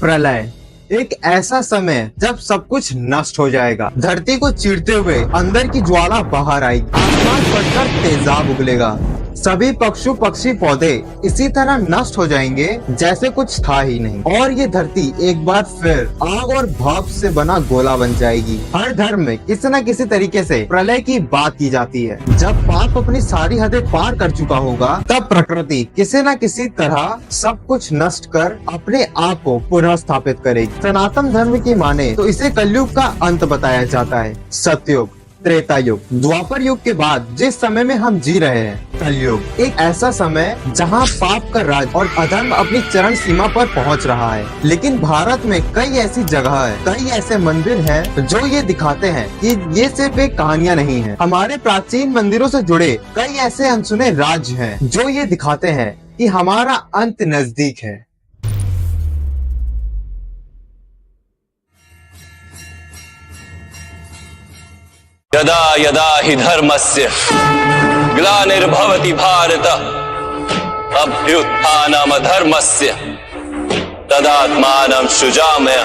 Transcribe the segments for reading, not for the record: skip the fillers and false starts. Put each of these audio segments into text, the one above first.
प्रलय एक ऐसा समय जब सब कुछ नष्ट हो जाएगा। धरती को चीरते हुए अंदर की ज्वाला बाहर आएगी, आसमान फटकर तेजाब उगलेगा, सभी पशु पक्षी पौधे इसी तरह नष्ट हो जाएंगे जैसे कुछ था ही नहीं, और ये धरती एक बार फिर आग और भाप से बना गोला बन जाएगी। हर धर्म में किसी न किसी तरीके से प्रलय की बात की जाती है। जब पाप अपनी सारी हदें पार कर चुका होगा, तब प्रकृति किसी न किसी तरह सब कुछ नष्ट कर अपने आप को पुनः स्थापित करेगी। सनातन धर्म की माने तो इसे कलयुग का अंत बताया जाता है। सतयुग, त्रेता युग, द्वापर युग के बाद जिस समय में हम जी रहे हैं, कलयुग एक ऐसा समय जहां पाप का राज और अधर्म अपनी चरम सीमा पर पहुंच रहा है। लेकिन भारत में कई ऐसी जगह है, कई ऐसे मंदिर हैं जो ये दिखाते हैं कि ये सिर्फ एक कहानियां नहीं है। हमारे प्राचीन मंदिरों से जुड़े कई ऐसे अनसुने राज्य हैं जो ये दिखाते हैं कि हमारा अंत नजदीक है। यदा यदा हि धर्मस्य ग्लानिर्भवति भारत अभ्युत्थानमधर्मस्य तदात्मानं सृजाम्यह।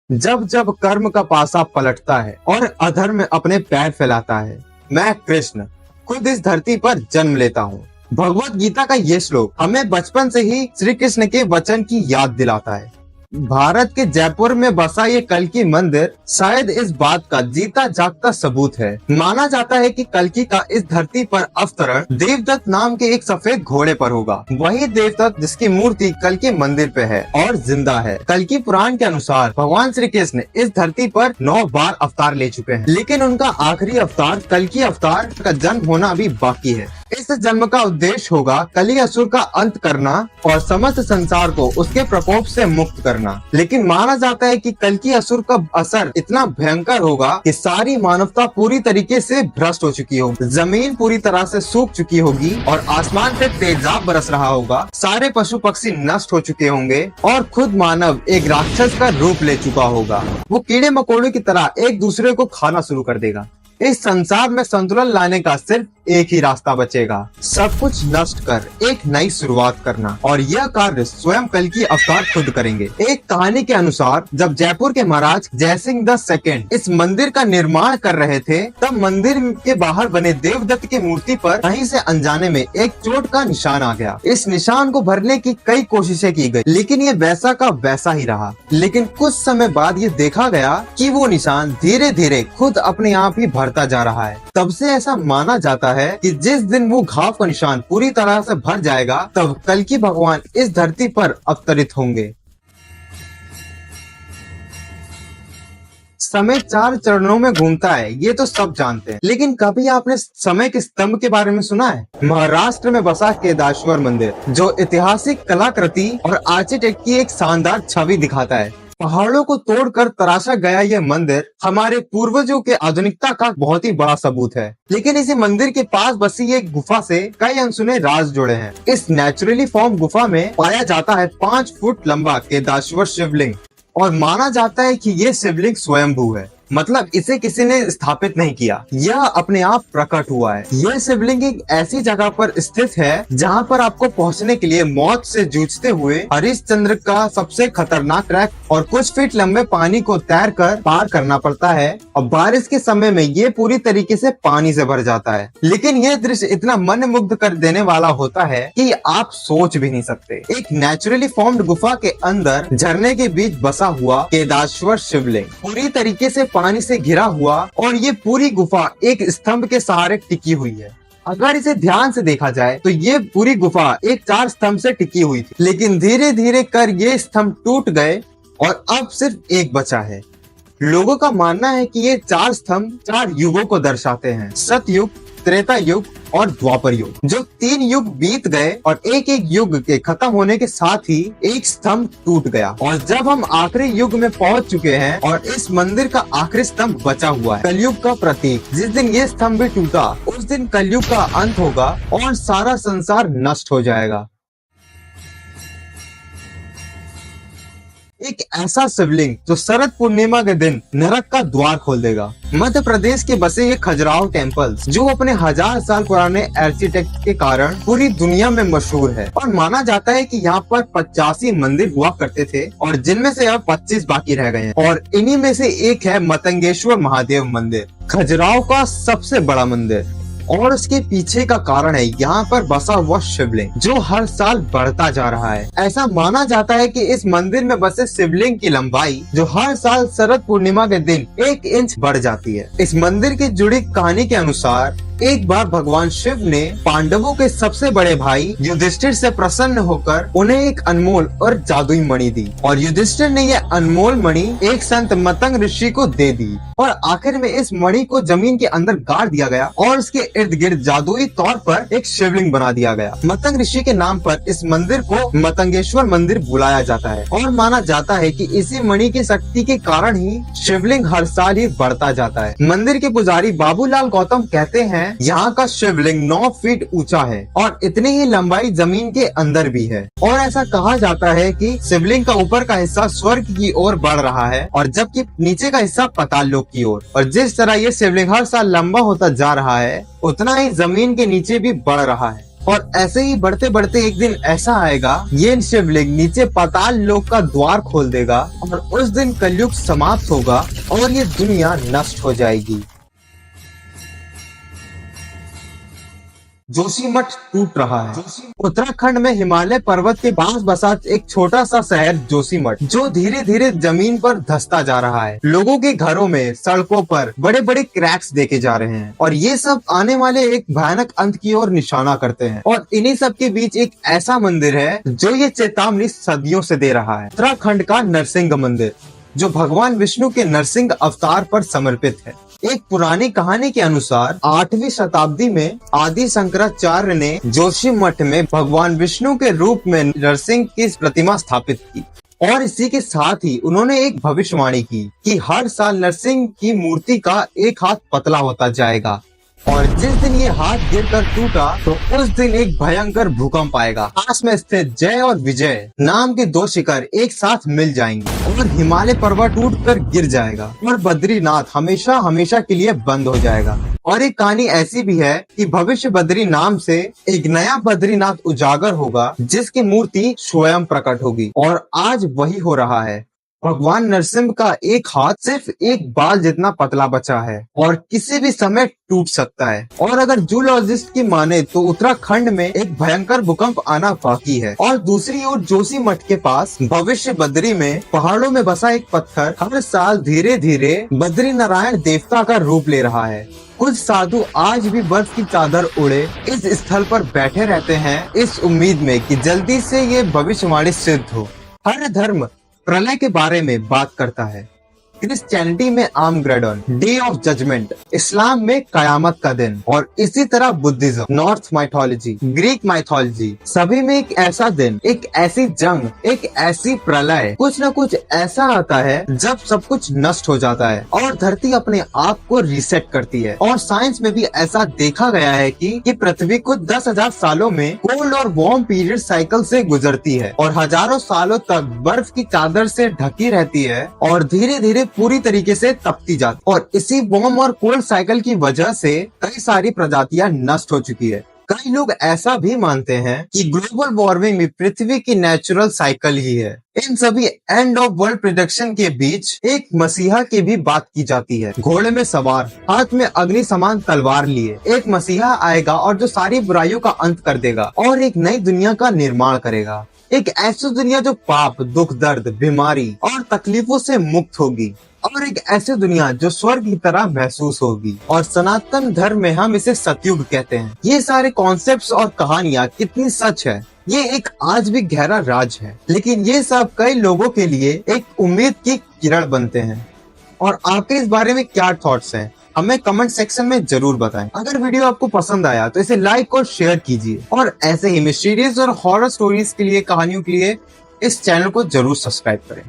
जब जब कर्म का पासा पलटता है और अधर्म अपने पैर फैलाता है, मैं कृष्ण खुद इस धरती पर जन्म लेता हूँ। भगवत गीता का ये श्लोक हमें बचपन से ही श्री कृष्ण के वचन की याद दिलाता है। भारत के जयपुर में बसा ये कल्कि मंदिर शायद इस बात का जीता जागता सबूत है। माना जाता है कि कल्कि का इस धरती पर अवतरण देवदत्त नाम के एक सफेद घोड़े पर होगा। वही देवदत्त जिसकी मूर्ति कल्कि मंदिर पे है और जिंदा है। कल्कि पुराण के अनुसार भगवान श्री कृष्ण इस धरती पर 9 बार अवतार ले चुके हैं, लेकिन उनका आखिरी अवतार कल्कि अवतार का जन्म होना अभी बाकी है। इस जन्म का उद्देश्य होगा कली असुर का अंत करना और समस्त संसार को उसके प्रकोप से मुक्त करना। लेकिन माना जाता है कि कल्कि असुर का असर इतना भयंकर होगा कि सारी मानवता पूरी तरीके से भ्रष्ट हो चुकी होगी, जमीन पूरी तरह से सूख चुकी होगी और आसमान से तेजाब बरस रहा होगा, सारे पशु पक्षी नष्ट हो चुके होंगे और खुद मानव एक राक्षस का रूप ले चुका होगा। वो कीड़े मकोड़ों की तरह एक दूसरे को खाना शुरू कर देगा। इस संसार में संतुलन लाने का सिर्फ एक ही रास्ता बचेगा, सब कुछ नष्ट कर एक नई शुरुआत करना, और यह कार्य स्वयं कल्कि अवतार खुद करेंगे। एक कहानी के अनुसार जब जयपुर के महाराज जयसिंह द सेकंड इस मंदिर का निर्माण कर रहे थे, तब मंदिर के बाहर बने देवदत्त की मूर्ति पर कहीं से अनजाने में एक चोट का निशान आ गया। इस निशान को भरने की कई कोशिशें की गई, लेकिन ये वैसा का वैसा ही रहा। लेकिन कुछ समय बाद ये देखा गया कि वो निशान धीरे धीरे खुद अपने आप ही भरता जा रहा है। तब से ऐसा माना जाता है कि जिस दिन वो घाव का निशान पूरी तरह से भर जाएगा, तब कल्कि भगवान इस धरती पर अवतरित होंगे। समय 4 चरणों में घूमता है, ये तो सब जानते हैं, लेकिन कभी आपने समय के स्तंभ के बारे में सुना है? महाराष्ट्र में बसा केदारेश्वर मंदिर, जो ऐतिहासिक कलाकृति और आर्किटेक्ट की एक शानदार छवि दिखाता है। पहाड़ों को तोड़कर तराशा गया यह मंदिर हमारे पूर्वजों के आधुनिकता का बहुत ही बड़ा सबूत है। लेकिन इसी मंदिर के पास बसी एक गुफा से कई अनसुने राज जुड़े हैं। इस नेचुरली फॉर्म गुफा में पाया जाता है 5 फुट लंबा केदारेश्वर शिवलिंग, और माना जाता है कि ये शिवलिंग स्वयंभू है, मतलब इसे किसी ने स्थापित नहीं किया, यह अपने आप प्रकट हुआ है। यह शिवलिंग एक ऐसी जगह पर स्थित है जहां पर आपको पहुंचने के लिए मौत से जूझते हुए हरिश्चंद्र का सबसे खतरनाक ट्रैक और कुछ फीट लंबे पानी को तैरकर पार करना पड़ता है, और बारिश के समय में ये पूरी तरीके से पानी से भर जाता है। लेकिन यह दृश्य इतना मन मुग्ध कर देने वाला होता है कि आप सोच भी नहीं सकते। एक नेचुरली फॉर्म्ड गुफा के अंदर झरने के बीच बसा हुआ केदारेश्वर शिवलिंग पूरी तरीके से पानी से घिरा हुआ, और ये पूरी गुफा एक स्तंभ के सहारे टिकी हुई है। अगर इसे ध्यान से देखा जाए तो ये पूरी गुफा एक 4 स्तंभ से टिकी हुई थी, लेकिन धीरे धीरे कर ये स्तंभ टूट गए और अब सिर्फ एक बचा है। लोगों का मानना है कि ये 4 स्तंभ 4 युगों को दर्शाते हैं, सतयुग, त्रेता युग और द्वापर युग। जो 3 युग बीत गए और एक एक युग के खत्म होने के साथ ही एक स्तंभ टूट गया, और जब हम आखिरी युग में पहुंच चुके हैं और इस मंदिर का आखिरी स्तंभ बचा हुआ है, कलयुग का प्रतीक, जिस दिन ये स्तंभ भी टूटा उस दिन कलयुग का अंत होगा और सारा संसार नष्ट हो जाएगा। एक ऐसा शिवलिंग जो शरद पूर्णिमा के दिन नरक का द्वार खोल देगा। मध्य प्रदेश के बसे ये खजुराहो टेम्पल्स जो अपने 1000 साल पुराने आर्किटेक्ट के कारण पूरी दुनिया में मशहूर है और माना जाता है कि यहाँ पर 85 मंदिर हुआ करते थे और जिनमें से अब 25 बाकी रह गए हैं और इन्हीं में से एक है मतंगेश्वर महादेव मंदिर, खजुराहो का सबसे बड़ा मंदिर। और उसके पीछे का कारण है यहाँ पर बसा हुआ शिवलिंग जो हर साल बढ़ता जा रहा है। ऐसा माना जाता है कि इस मंदिर में बसे शिवलिंग की लंबाई जो हर साल शरद पूर्णिमा के दिन 1 इंच बढ़ जाती है। इस मंदिर की जुड़ी कहानी के अनुसार एक बार भगवान शिव ने पांडवों के सबसे बड़े भाई युधिष्ठिर से प्रसन्न होकर उन्हें एक अनमोल और जादुई मणि दी और युधिष्ठिर ने यह अनमोल मणि एक संत मतंग ऋषि को दे दी और आखिर में इस मणि को जमीन के अंदर गाड़ दिया गया और उसके इर्द गिर्द जादुई तौर पर एक शिवलिंग बना दिया गया। मतंग ऋषि के नाम पर इस मंदिर को मतंगेश्वर मंदिर बुलाया जाता है और माना जाता है कि इसी मणि की शक्ति के कारण ही शिवलिंग हर साल ही बढ़ता जाता है। मंदिर के पुजारी बाबूलाल गौतम कहते हैं यहाँ का शिवलिंग 9 फीट ऊंचा है और इतनी ही लंबाई जमीन के अंदर भी है और ऐसा कहा जाता है कि शिवलिंग का ऊपर का हिस्सा स्वर्ग की ओर बढ़ रहा है और जबकि नीचे का हिस्सा पाताल लोक की ओर। और जिस तरह ये शिवलिंग हर साल लंबा होता जा रहा है उतना ही जमीन के नीचे भी बढ़ रहा है और ऐसे ही बढ़ते बढ़ते एक दिन ऐसा आएगा ये शिवलिंग नीचे पाताल लोक का द्वार खोल देगा और उस दिन कलयुग समाप्त होगा और ये दुनिया नष्ट हो जाएगी। जोशीमठ टूट रहा है। उत्तराखंड में हिमालय पर्वत के पास बसा एक छोटा सा शहर जोशीमठ जो धीरे धीरे जमीन पर धंसता जा रहा है। लोगों के घरों में, सड़कों पर बड़े बड़े क्रैक्स देखे जा रहे हैं और ये सब आने वाले एक भयानक अंत की ओर निशाना करते हैं। और इन्हीं सब के बीच एक ऐसा मंदिर है जो ये चेतावनी सदियों से दे रहा है। उत्तराखंड का नरसिंह मंदिर जो भगवान विष्णु के नरसिंह अवतार पर समर्पित है। एक पुरानी कहानी के अनुसार 8वीं शताब्दी में आदि शंकराचार्य ने जोशीमठ में भगवान विष्णु के रूप में नरसिंह की प्रतिमा स्थापित की और इसी के साथ ही उन्होंने एक भविष्यवाणी की कि हर साल नरसिंह की मूर्ति का एक हाथ पतला होता जाएगा और जिस दिन ये हाथ गिरकर टूटा तो उस दिन एक भयंकर भूकंप आएगा। पास में स्थित जय और विजय नाम के 2 शिखर एक साथ मिल जाएंगे और हिमालय पर्वत टूटकर गिर जाएगा और बद्रीनाथ हमेशा हमेशा के लिए बंद हो जाएगा। और एक कहानी ऐसी भी है कि भविष्य बद्री नाम से एक नया बद्रीनाथ उजागर होगा जिसकी मूर्ति स्वयं प्रकट होगी और आज वही हो रहा है। भगवान नरसिंह का एक हाथ सिर्फ एक बाल जितना पतला बचा है और किसी भी समय टूट सकता है। और अगर जूलॉजिस्ट की माने तो उत्तराखंड में एक भयंकर भूकंप आना बाकी है। और दूसरी ओर जोशीमठ के पास भविष्य बद्री में पहाड़ों में बसा एक पत्थर हर साल धीरे धीरे बद्री नारायण देवता का रूप ले रहा है। कुछ साधु आज भी बर्फ की चादर ओढ़े इस स्थल पर बैठे रहते हैं इस उम्मीद में कि जल्दी से ये भविष्यवाणी सिद्ध हो। हर धर्म प्रलय के बारे में बात करता है। क्रिश्चियनिटी में आर्मगेडोन, डे ऑफ जजमेंट, इस्लाम में कयामत का दिन और इसी तरह Buddhism, north mythology, Greek mythology सभी में एक ऐसा दिन, एक ऐसी जंग, एक ऐसी प्रलय, कुछ न कुछ ऐसा आता है जब सब कुछ नष्ट हो जाता है और धरती अपने आप को रीसेट करती है। और साइंस में भी ऐसा देखा गया है कि पृथ्वी को 10,000 सालों में कोल्ड और वार्म पीरियड साइकिल से गुजरती है और हजारों सालों तक बर्फ की चादर से ढकी रहती है और धीरे धीरे पूरी तरीके से तपती जाती। और इसी वार्म और कोल्ड साइकिल की वजह से कई सारी प्रजातियां नष्ट हो चुकी है। कई लोग ऐसा भी मानते हैं कि ग्लोबल वार्मिंग भी पृथ्वी की नेचुरल साइकिल ही है। इन सभी एंड ऑफ वर्ल्ड प्रेडिक्शन के बीच एक मसीहा की भी बात की जाती है। घोड़े में सवार, हाथ में अग्नि समान तलवार लिए एक मसीहा आएगा और जो सारी बुराइयों का अंत कर देगा और एक नई दुनिया का निर्माण करेगा। एक ऐसी दुनिया जो पाप, दुख, दर्द, बीमारी और तकलीफों से मुक्त होगी और एक ऐसी दुनिया जो स्वर्ग की तरह महसूस होगी। और सनातन धर्म में हम इसे सतयुग कहते हैं। ये सारे कॉन्सेप्ट्स और कहानियाँ कितनी सच है ये एक आज भी गहरा राज है, लेकिन ये सब कई लोगों के लिए एक उम्मीद की किरण बनते हैं। और आपके इस बारे में क्या थॉट्स हैं हमें कमेंट सेक्शन में जरूर बताएं। अगर वीडियो आपको पसंद आया तो इसे लाइक और शेयर कीजिए और ऐसे ही मिस्टीरियस और हॉरर स्टोरीज के लिए, कहानियों के लिए इस चैनल को जरूर सब्सक्राइब करें।